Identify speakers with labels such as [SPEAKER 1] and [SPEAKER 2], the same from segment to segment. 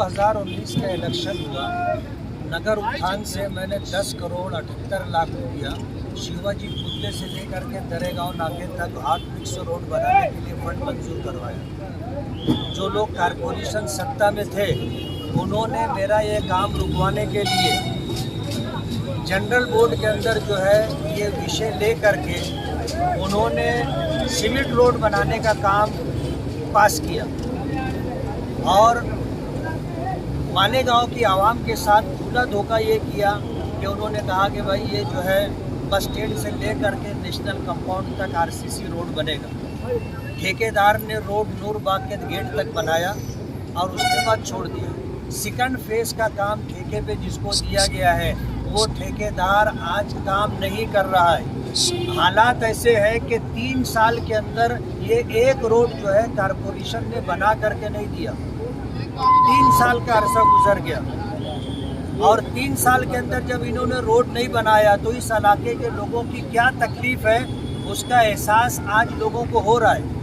[SPEAKER 1] 2019 का इलेक्शन हुआ, नगर उत्थान से मैंने 10 करोड़ 78 लाख रुपया शिवाजी पुतले से लेकर के दरेगांव नाके तक 8 रोड बनाने के लिए फंड मंजूर करवाया। जो लोग कारपोरेशन सत्ता में थे उन्होंने मेरा ये काम रुकवाने के लिए जनरल बोर्ड के अंदर जो है ये विषय ले करके उन्होंने सीमेंट रोड बनाने का काम पास किया और मालेगांव की आवाम के साथ खुला धोखा ये किया कि उन्होंने कहा कि भाई ये जो है बस स्टैंड से ले करके नेशनल कंपाउंड तक आरसीसी रोड बनेगा। ठेकेदार ने रोड नूरबाग के गेट तक बनाया और उसके बाद छोड़ दिया। सेकंड फेज का काम ठेके पे जिसको दिया गया है वो ठेकेदार आज काम नहीं कर रहा है। हालात ऐसे है कि 3 साल के अंदर ये एक रोड जो है कारपोरेशन ने बना करके नहीं दिया। 3 साल का अरसा गुजर गया और 3 साल के अंदर जब इन्होंने रोड नहीं बनाया तो इस इलाके के लोगों की क्या तकलीफ है उसका एहसास आज लोगों को हो रहा है।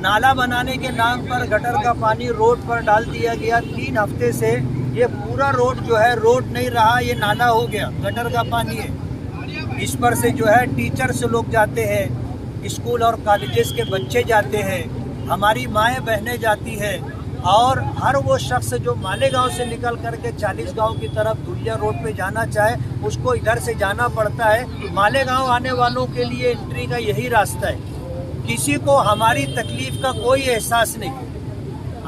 [SPEAKER 1] नाला बनाने के नाम पर गटर का पानी रोड पर डाल दिया गया। 3 हफ्ते से ये पूरा रोड जो है रोड नहीं रहा, ये नाला हो गया, गटर का पानी है। इस पर से जो है टीचर्स लोग जाते हैं, स्कूल और कॉलेजेस के बच्चे जाते हैं, हमारी माएँ बहनें जाती हैं और हर वो शख्स जो मालेगांव से निकल करके 40 गांव की तरफ दुलिया रोड पे जाना चाहे उसको इधर से जाना पड़ता है। मालेगांव आने वालों के लिए एंट्री का यही रास्ता है। किसी को हमारी तकलीफ का कोई एहसास नहीं।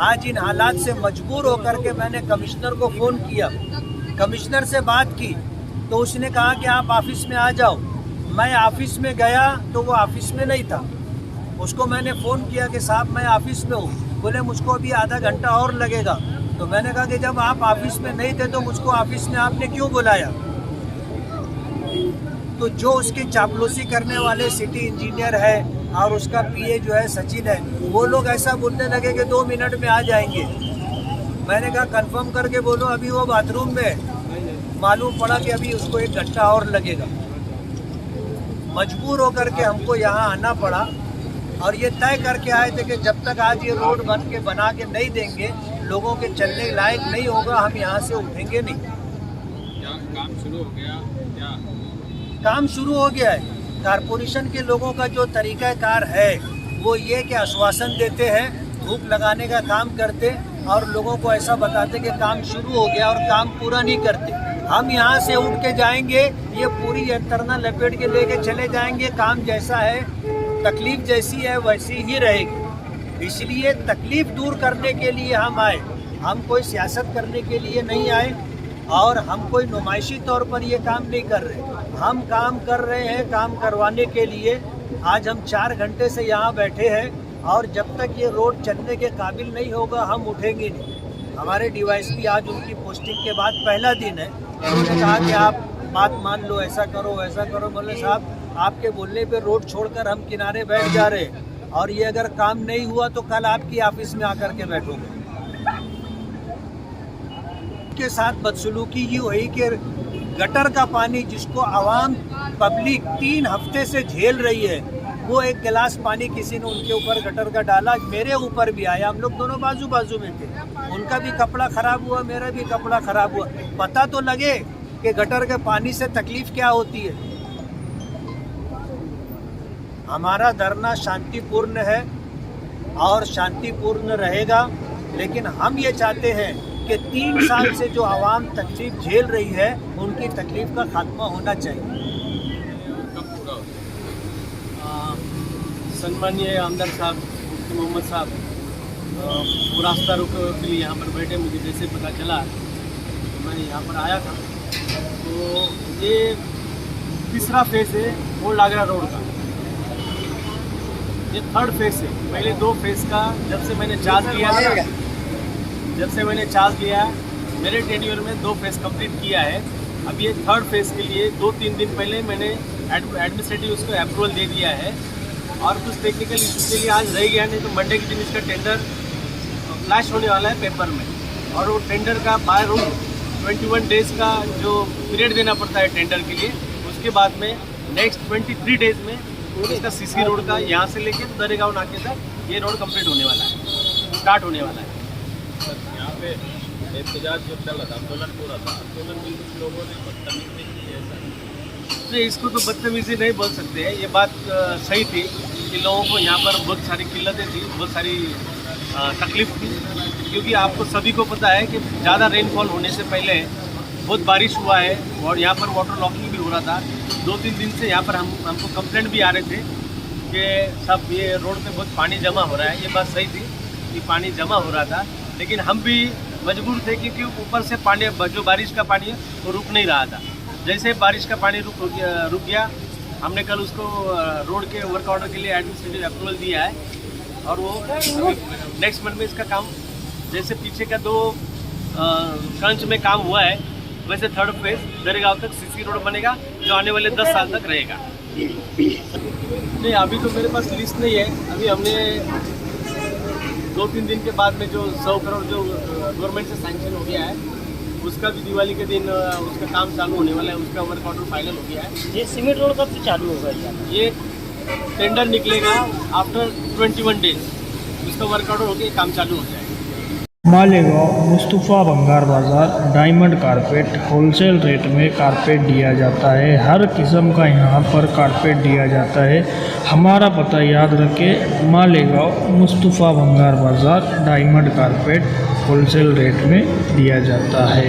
[SPEAKER 1] आज इन हालात से मजबूर होकर के मैंने कमिश्नर को फ़ोन किया, कमिश्नर से बात की तो उसने कहा कि आप ऑफिस में आ जाओ। मैं ऑफिस में गया तो वो ऑफिस में नहीं था। उसको मैंने फ़ोन किया कि साहब मैं ऑफिस में हूँ। बोले मुझको अभी आधा घंटा और लगेगा। तो मैंने कहा कि जब आप ऑफिस में नहीं थे तो मुझको ऑफिस में आपने क्यों बुलाया। तो जो उसकी चापलूसी करने वाले सिटी इंजीनियर है और उसका पीए जो है सचिन है, वो लोग ऐसा बोलने लगे कि 2 मिनट में आ जाएंगे। मैंने कहा कंफर्म करके बोलो अभी वो बाथरूम में है। मालूम पड़ा कि अभी उसको 1 घंटा और लगेगा। मजबूर होकर के हमको यहाँ आना पड़ा और ये तय करके आए थे कि जब तक आज ये रोड बना के नहीं देंगे, लोगों के चलने लायक नहीं होगा, हम यहाँ से उठेंगे नहीं।
[SPEAKER 2] क्या काम शुरू हो गया? क्या
[SPEAKER 1] काम शुरू हो गया है। कारपोरेशन के लोगों का जो तरीक़ाकार है वो ये कि आश्वासन देते हैं, धूप लगाने का काम करते और लोगों को ऐसा बताते कि काम शुरू हो गया और काम पूरा नहीं करते। हम यहाँ से उठ के जाएंगे, ये पूरी यंत्रणा लपेट के लेके चले जाएंगे। काम जैसा है, तकलीफ जैसी है वैसी ही रहेगी। इसलिए तकलीफ दूर करने के लिए हम आए। हम कोई सियासत करने के लिए नहीं आए और हम कोई नुमाइशी तौर पर ये काम नहीं कर रहे। हम काम कर रहे हैं काम करवाने के लिए। आज हम 4 घंटे से यहाँ बैठे हैं और जब तक ये रोड चलने के काबिल नहीं होगा हम उठेंगे नहीं। हमारे डीवाईएसपी आज उनकी पोस्टिंग के बाद पहला दिन है। उन्होंने कहा कि आप बात मान लो, ऐसा करो वैसा करो। बोले साहब आपके बोलने पे रोड छोड़कर हम किनारे बैठ जा रहे हैं और ये अगर काम नहीं हुआ तो कल आपकी ऑफिस में आकर के बैठोगे। के साथ बदसलूकी ये हुई कि गटर का पानी जिसको आवाम पब्लिक 3 हफ्ते से झेल रही है, वो 1 गिलास पानी किसी ने उनके ऊपर गटर का डाला, मेरे ऊपर भी आया। हम लोग दोनों बाजू बाजू में थे। उनका भी कपड़ा ख़राब हुआ, मेरा भी कपड़ा ख़राब हुआ। पता तो लगे कि गटर के पानी से तकलीफ़ क्या होती है। हमारा धरना शांतिपूर्ण है और शांतिपूर्ण रहेगा, लेकिन हम ये चाहते हैं कि 3 साल से जो आवाम तकलीफ झेल रही है उनकी तकलीफ का खात्मा होना चाहिए।
[SPEAKER 3] सम्मानीय आमदार साहब मुफ्ती मोहम्मद साहब वो रास्ता रोक के लिए यहाँ पर बैठे। मुझे जैसे पता चला तो मैं यहाँ पर आया था। तो ये 3रा फेज़ है ओल्ड आगरा रोड का। ये 3rd फेज़ है। पहले 2 फेज़ का जब से मैंने चार्ज लिया मेरे टेन्योर में 2 फेज़ कंप्लीट किया है। अब ये 3rd फेज़ के लिए 2-3 दिन पहले मैंने एडमिनिस्ट्रेटिव उसको अप्रूवल दे दिया है और कुछ टेक्निकल इशू के लिए आज रह गया, नहीं तो मंडे के दिन इसका टेंडर फ्लैश होने वाला है पेपर में। और वो टेंडर का बाय रूल 21 डेज़ का जो पीरियड देना पड़ता है टेंडर के लिए, उसके बाद में नेक्स्ट 23 डेज़ में इसका सीसी रोड का यहाँ से लेके दरेगांव नाके तक ये रोड कंप्लीट होने वाला है, स्टार्ट होने वाला है।
[SPEAKER 2] यहाँ पे एहतजाज जो चल रहा था, आंदोलन हो रहा था, आंदोलन में कुछ लोगों ने बदतमीजी की है ऐसा?
[SPEAKER 3] नहीं, इसको तो बदतमीजी नहीं बोल सकते हैं। ये बात सही थी कि लोगों को यहाँ पर बहुत सारी किल्लतें थी, बहुत सारी तकलीफ थी, क्योंकि आपको सभी को पता है कि ज़्यादा रेनफॉल होने से पहले बहुत बारिश हुआ है और यहाँ पर वाटर लॉकिंग भी हो रहा था। 2-3 दिन से यहाँ पर हमको कंप्लेंट भी आ रहे थे कि सब ये रोड पे बहुत पानी जमा हो रहा है। ये बात सही थी कि पानी जमा हो रहा था, लेकिन हम भी मजबूर थे क्योंकि ऊपर से पानी, जो बारिश का पानी है वो रुक नहीं रहा था। जैसे बारिश का पानी रुक गया, हमने कल उसको रोड के वर्क ऑर्डर के लिए एडमिनिस्ट्रेटिव अप्रूवल दिया है और वो नेक्स्ट मंथ में इसका काम, जैसे पीछे का 2 ट्रंच में काम हुआ है वैसे थर्ड फेज दरेगांव तक सीसी रोड बनेगा जो आने वाले 10 साल तक रहेगा। नहीं, अभी तो मेरे पास लिस्ट नहीं है। अभी हमने 2-3 दिन के बाद में जो 100 करोड़ जो गवर्नमेंट से सैंक्शन हो गया है उसका भी दिवाली के दिन उसका काम चालू होने वाला है, उसका वर्क ऑर्डर फाइनल हो गया है।
[SPEAKER 1] ये सीमेंट रोड कब से चालू होगा?
[SPEAKER 3] ये टेंडर निकलेगा आफ्टर 21 डेज, उसका वर्क ऑर्डर होकर काम चालू हो जाएगा।
[SPEAKER 4] मालेगांव मुस्तफ़ा भंगार बाज़ार डायमंड कारपेट होलसेल रेट में कारपेट दिया जाता है। हर किस्म का यहाँ पर कारपेट दिया जाता है। हमारा पता याद रखें, मालेगांव मुस्तफ़ा भंगार बाज़ार डायमंड कारपेट होलसेल रेट में दिया जाता है।